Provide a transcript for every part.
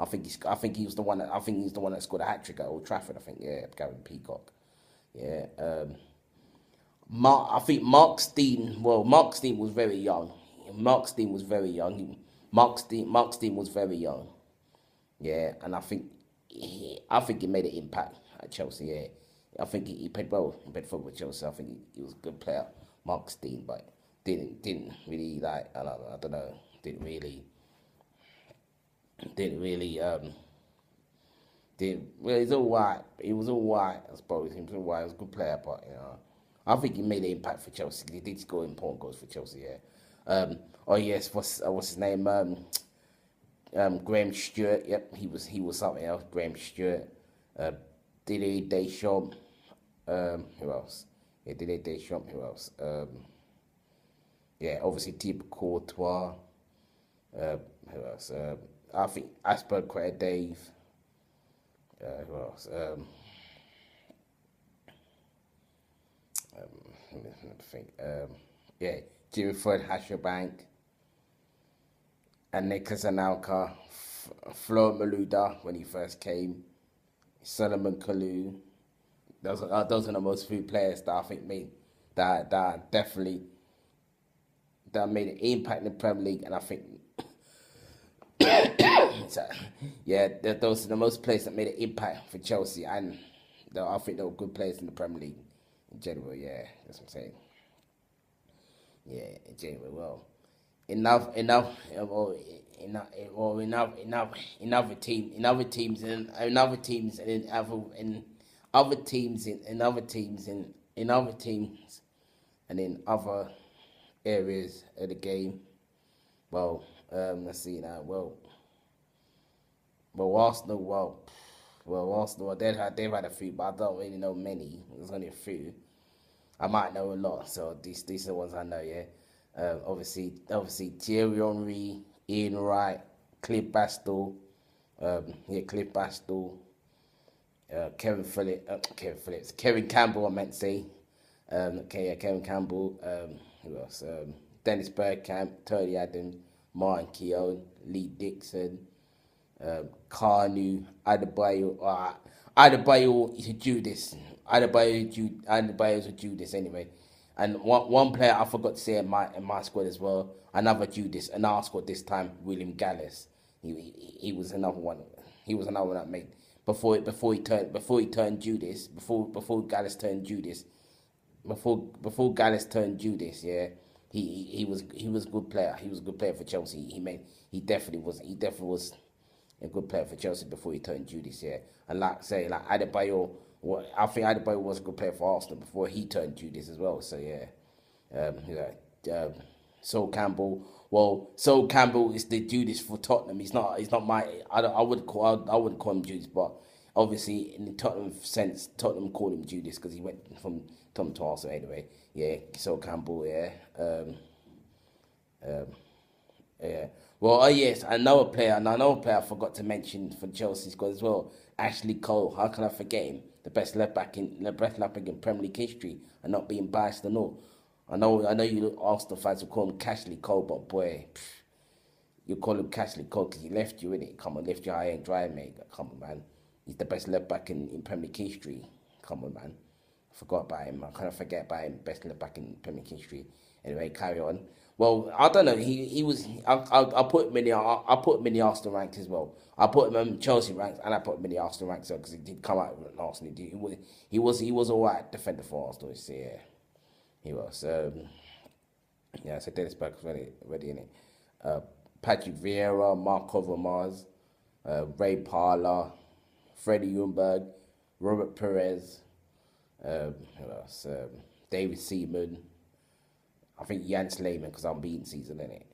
I think he was the one that he's the one that scored a hat trick at Old Trafford. I think Gary Peacock. Yeah. I think Mark Steen. Well, Mark Steen was very young. Mark Steen was very young. Mark Steen was very young. Yeah, and I think he made an impact at Chelsea. Yeah, I think he played well. He played football with Chelsea. I think he was a good player, Mark Steen, but didn't really like. I don't know. Didn't really did well. He's all right. He was all right. I suppose he was all right. He was a good player, but I think he made an impact for Chelsea. He did score important goals for Chelsea. Yeah. Oh yes, what's his name? Graham Stewart. Yep, he was something else. Graham Stewart. Didier Deschamps. Who else? Yeah, Didier Deschamps. Who else? Yeah, obviously Thibaut Courtois. Who else? I think Aspercreta Dave. Who else? Let me think. Yeah, Jimmy Fred Hasselbank and Nicholas Anelka, Flo Maluda when he first came, Solomon Kalou. Those are the most few players that I think made that definitely that made an impact in the Premier League, and I think so, yeah, those are the most players that made an impact for Chelsea, and I think they were good players in the Premier League in general. Yeah, that's what I'm saying. Yeah, in general. Well, enough. In other teams, and in other areas of the game. Well, let's see now. Arsenal. Arsenal. They've had a few, but I don't really know many. There's only a few. I might know a lot, so these are the ones I know. Yeah, obviously Thierry Henry, Ian Wright, Cliff Bastille, Cliff Bastille, Kevin Campbell. I meant to say, Kevin Campbell. Who else? Dennis Bergkamp, Tony Adams, Martin Keown, Lee Dixon, Kanu, Adebayo. Adebayo is a Judas. Adebayo is a Judas anyway. And one player I forgot to say in my squad as well, another Judas, in our squad this time, William Gallas. He was another one. He was another one that made before he turned Judas. Before Gallas turned Judas. Before Gallas turned Judas, yeah, he was a good player. He was a good player for Chelsea. He definitely was a good player for Chelsea before he turned Judas, yeah. And like Adebayo, I think Adebayo was a good player for Arsenal before he turned Judas as well. So yeah, Sol Campbell. Well, Sol Campbell is the Judas for Tottenham. He's not my. I wouldn't call him Judas, but obviously in the Tottenham sense, Tottenham called him Judas because he went from Tottenham to Arsenal anyway. Yeah, Sol Campbell. Yeah. Yeah. Well, yes, another player I forgot to mention for Chelsea squad as well. Ashley Cole. How can I forget him? The best left back in Premier League history, and not being biased and all. I know you Arsenal fans will call him Cashley Cole, but boy, you call him Cashley Cole because he left you, innit? Come on, left you high and dry, mate. Come on, man. He's the best left back in Premier League history. Come on, man. I forgot about him. I kind of forget about him. Best left back in Premier League history. Anyway, carry on. Well, I don't know. He was. I put him in the Arsenal ranks as well. I put him in Chelsea ranks, and I put him in the Arsenal ranks because he did come out with Arsenal. He was all right defender for Arsenal. So yeah, he was. Yeah, so Dennis Bergkamp's ready in it. Patrick Vieira, Marco Overmars, Ray Parlour, Freddie Ljungberg, Robert Perez. Who else? David Seaman. I think Jens Lehmann because I'm beating season in it.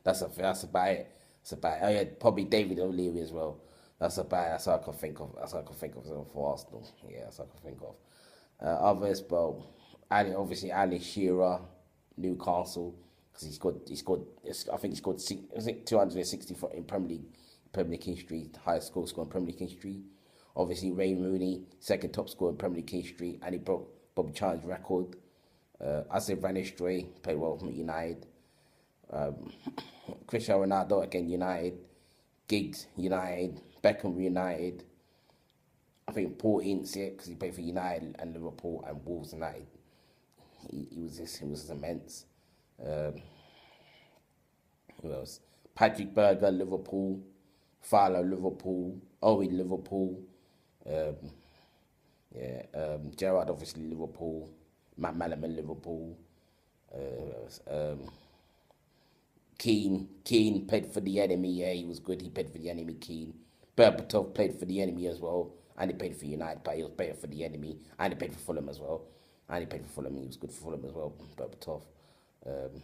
That's about it. Oh yeah, probably David O'Leary as well. That's all I can think of. That's all I can think of for Arsenal. Yeah, that's all I can think of. Others, but obviously Ali Shearer, Newcastle, because he scored. I think he scored 264 in Premier League history, highest score in Premier League history. Obviously, Wayne Rooney, second top scorer in Premier League history, and he broke Bobby Charlton's record. I say Van Nistelrooy played well for United. Cristiano Ronaldo again, United. Giggs, United. Beckham, United. I think Paul Ince, yeah, because he played for United and Liverpool and Wolves United. He was immense. Um, who else? Patrick Berger, Liverpool. Fowler, Liverpool. Owen, Liverpool. Um, Gerrard, obviously Liverpool. Matt Malaman, Liverpool. Who else? Keane played for the enemy. Yeah, he was good. He played for the enemy. Keane. Berbatov played for the enemy as well, and he played for United, but he was better for the enemy, and he played for Fulham as well, and he played for Fulham. He was good for Fulham as well. Berbatov. Um,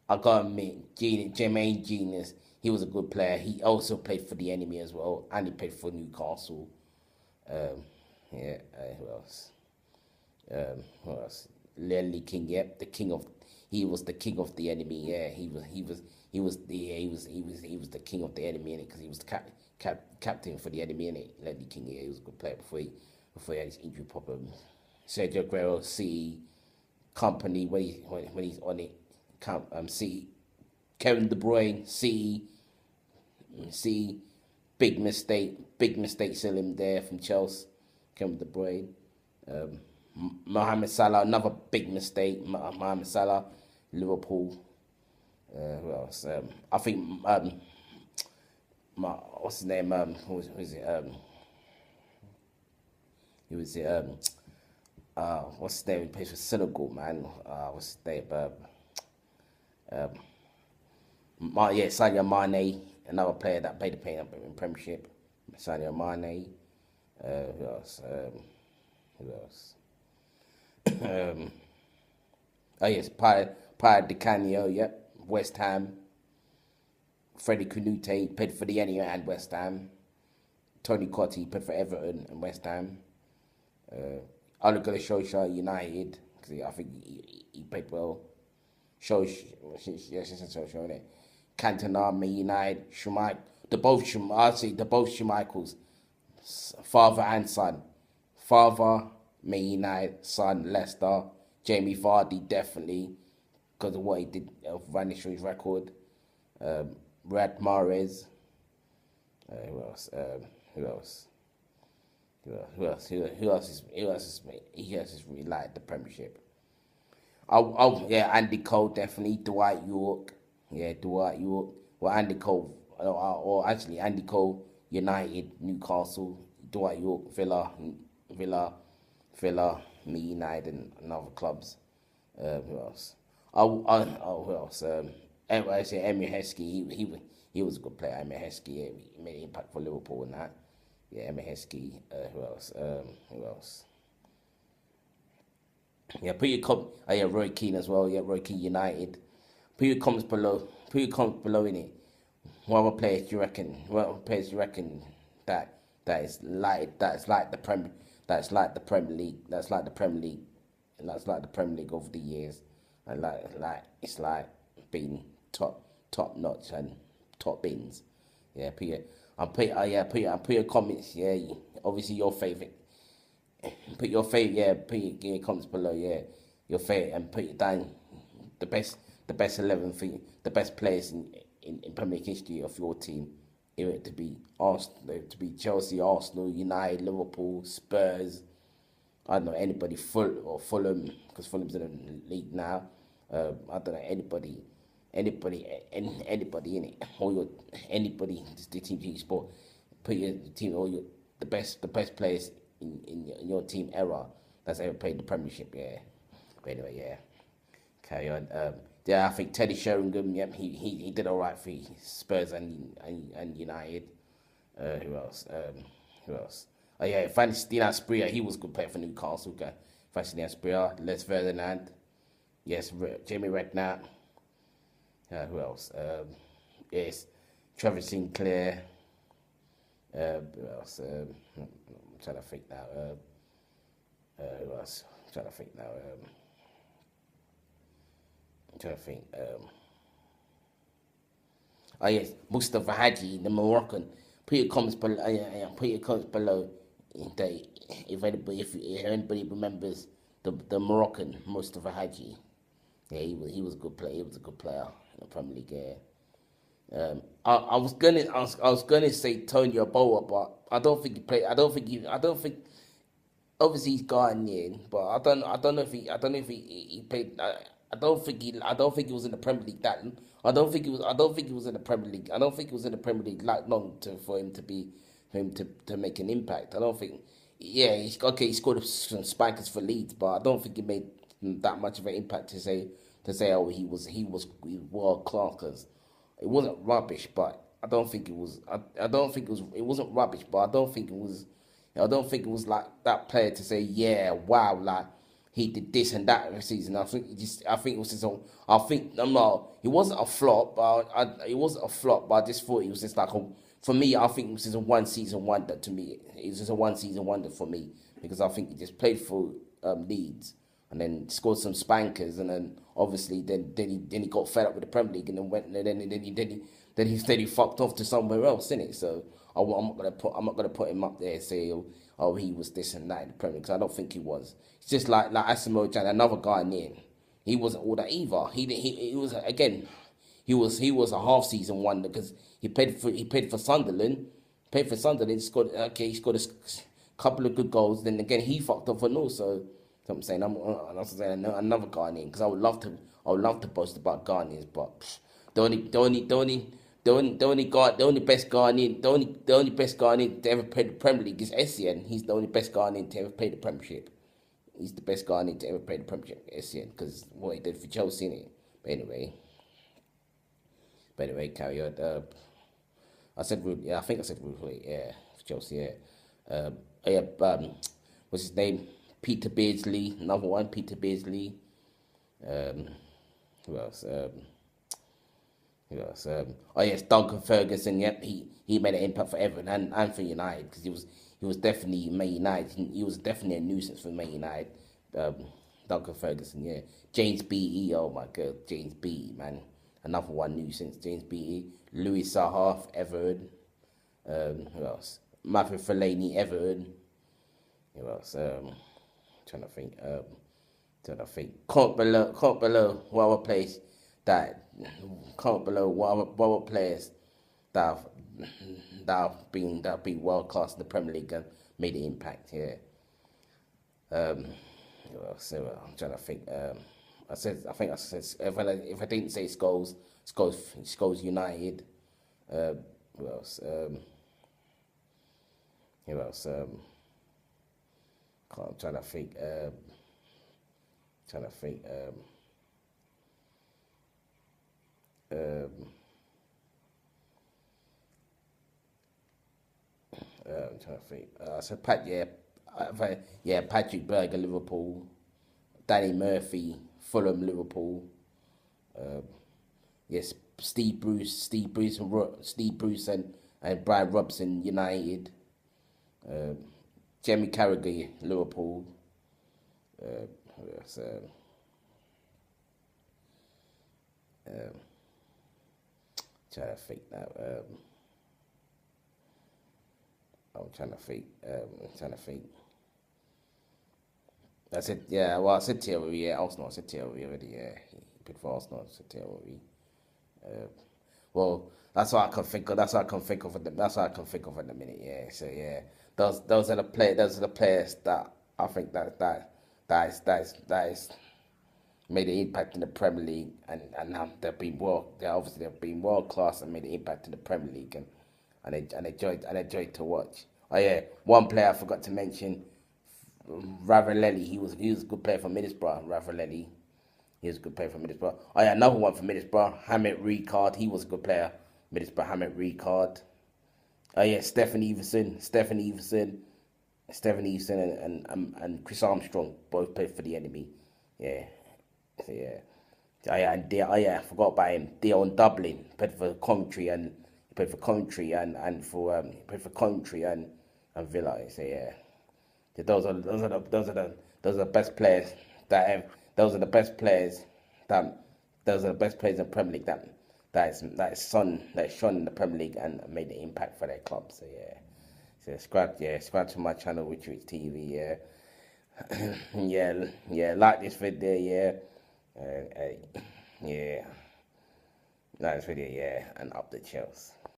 I gotta admit, Jermaine Genius, he was a good player. He also played for the enemy as well, and he played for Newcastle. Um, who else? Who else? Lee King, yep, the king of. He was the king of the enemy. Yeah, he was the king of the enemy in it because he was the captain for the enemy in it. Lee King, yeah, he was a good player before he had his injury problems. Sergio Aguero, City, company when he's on it. City, Kevin De Bruyne, City, big mistake selling him there from Chelsea. Kevin De Bruyne. Um, Mohamed Salah, another big mistake. Mohamed Salah, Liverpool. Who else? I think what's his name? Who was it? He was it? What's his name? He plays for Senegal, man. What's his name? Sadio Mane, another player that played in Premiership. Sadio Mane. Who else? Who else? Oh yes, Pierre Di Canio, yep. West Ham. Freddie Canute played for the enemy and West Ham. Tony Cottee played for Everton and West Ham. Ole Gunnar Solskjaer, United, because I think he played well. Solskjaer, Cantona, Man United, Schmeichel, the both Schmeichels, father and son. Father, Man United, son, Leicester. Jamie Vardy, definitely, because of what he did of Van Nistelrooy's record. Riyad Mahrez. Who else? Who else? Who else? Who else is really like the Premiership? Yeah, Andy Cole definitely. Dwight York, yeah, Dwight York. Well, Andy Cole, or actually Andy Cole, United, Newcastle, Dwight York, Villa, Me United, and other clubs. Who else? Who else? I say Emir Heskey. He was a good player. Emir Heskey, yeah, he made an impact for Liverpool and that. Yeah, Emir Heskey. Who else? Who else? Yeah, Roy Keane as well. Yeah, Roy Keane United. Put your comments below. Put your comments below in it. What other players do you reckon? What other players do you reckon that's like the Premier League. That's like the Premier League. And that's like the Premier League over the years. And it's like being top notch and top bins. Yeah, put your comments. Yeah, obviously your favorite. Put your comments below. Yeah, your favorite, and put it down the best 11 for you, the best players in Premier League history of your team. It to be Arsenal, to be Chelsea, Arsenal, United, Liverpool, Spurs. I don't know anybody Fulham because Fulham's in the league now. I don't know anybody in it or anybody the team you support. Put your team or the best players in your team era that's ever played the Premiership. Yeah. But anyway, yeah. Carry on. Yeah, I think Teddy Sheringham. Yep, he did all right for Spurs and United. Who else? Who else? Oh yeah, Sebastian Aspria. He was a good player for Newcastle. Okay. Sebastian Aspria. Les Ferdinand. Yes, Jamie Redknapp. Who else? Yes, Trevor Sinclair. Who else? I'm trying to think now. Who else? I'm trying to think now. I'm trying to think. Oh yes, Mustafa Hadji, the Moroccan. Put your comments below. Put your comments below. If anybody remembers the Moroccan Mustafa Hadji. Yeah, he was a good player. He was a good player. in the Premier League. Yeah. I was gonna ask, I was gonna say Tony Boa, but I don't think he played. I don't think. Obviously, he's Ghanaian, but I don't know if he played. I don't think he was in the Premier League that. I don't think he was in the Premier League. I don't think he was in the Premier League that long for him to be, for him to make an impact. I don't think. Yeah, he's okay. He scored some spikers for Leeds, but I don't think he made that much of an impact to say he was world class, because it wasn't rubbish, but I don't think it was. I don't think it was. It wasn't rubbish, but I don't think it was. I don't think it was like that player to say, yeah, wow, like he did this and that every season. I think it was his own. I think I'm not. It wasn't a flop, but it wasn't a flop. But I just thought it was just like for me. I think it was just a one season wonder to me. It was just a one season wonder for me, because I think he just played for Leeds and then scored some spankers, and then obviously then he got fed up with the Premier League, and then went and then he fucked off to somewhere else, innit? So I'm not gonna put him up there and say, oh, he was this and that in the Premier League, because I don't think he was. It's just like Asamoah Gyan, another guy near. He wasn't all that either. He was, again. He was a half season wonder, because he played for Sunderland. Played for Sunderland. He scored a couple of good goals. Then again, he fucked up for no. So I'm saying I'm also saying another Ghanaian, because I would love to boast about Ghanaians, but the only best Ghanaian to ever play the Premier League is Essien. He's the only best Ghanaian to ever play the Premiership. He's the best Ghanaian to ever play the Premiership, Essien, because what he did for Chelsea, innit? But anyway, carry on. I think I said Ruth, yeah, for Chelsea, yeah. What's his name? Peter Beardsley, another one, Peter Beardsley. Who else? Oh yes, Duncan Ferguson. Yep, he made an impact for Everton and for United, because he was definitely Man United. He was definitely a nuisance for Man United. Duncan Ferguson. Yeah, James Beattie. Oh my God, James Beattie, man, another one nuisance. James Beattie. Louis Saha, Everton. Who else? Matthew Fellaini, Everton. Who else? Trying to think. Can't below what other place that can't below what other players that have been world class in the Premier League and made an impact. Yeah. So I'm trying to think. I said if I didn't say Scholes United. Who else? Who else? I'm trying to think. Trying to think. I'm trying to think. So Patrick Berger, Liverpool. Danny Murphy, Fulham, Liverpool. Yes, Steve Bruce, and Brian Robson, United. Jamie Carragher, Liverpool. Yes, trying to think now. I'm trying to think. I said, yeah. Well, I said Thierry. Yeah, Arsenal. I said Thierry already. Yeah, he played for Arsenal. I said Thierry. Well, that's what I can think of. That's what I can think of. That's what I can think of at the minute. Yeah. So yeah, those are the players. Those are the players that I think that is made an impact in the Premier League, and they've been world class and made an impact in the Premier League, and enjoyed to watch. Oh yeah, one player I forgot to mention, Ravanelli. He was a good player for Middlesbrough. Ravanelli, he was a good player for Middlesbrough. Oh yeah, another one for Middlesbrough, Hamid Ricard. He was a good player. Middlesbrough, Hamid Ricard. Oh yeah, Stephen Everson, and Chris Armstrong both played for the enemy. Yeah. So yeah. I forgot about him. Dion Dublin played for Coventry and Villa. So yeah. So those are the best players that have. Those are the best players in the Premier League that shone in the Premier League and made an impact for their club. So yeah. So subscribe to my channel, Rich TV. Yeah, like this video. Yeah, yeah. Like this video, yeah, and up the Chelsea.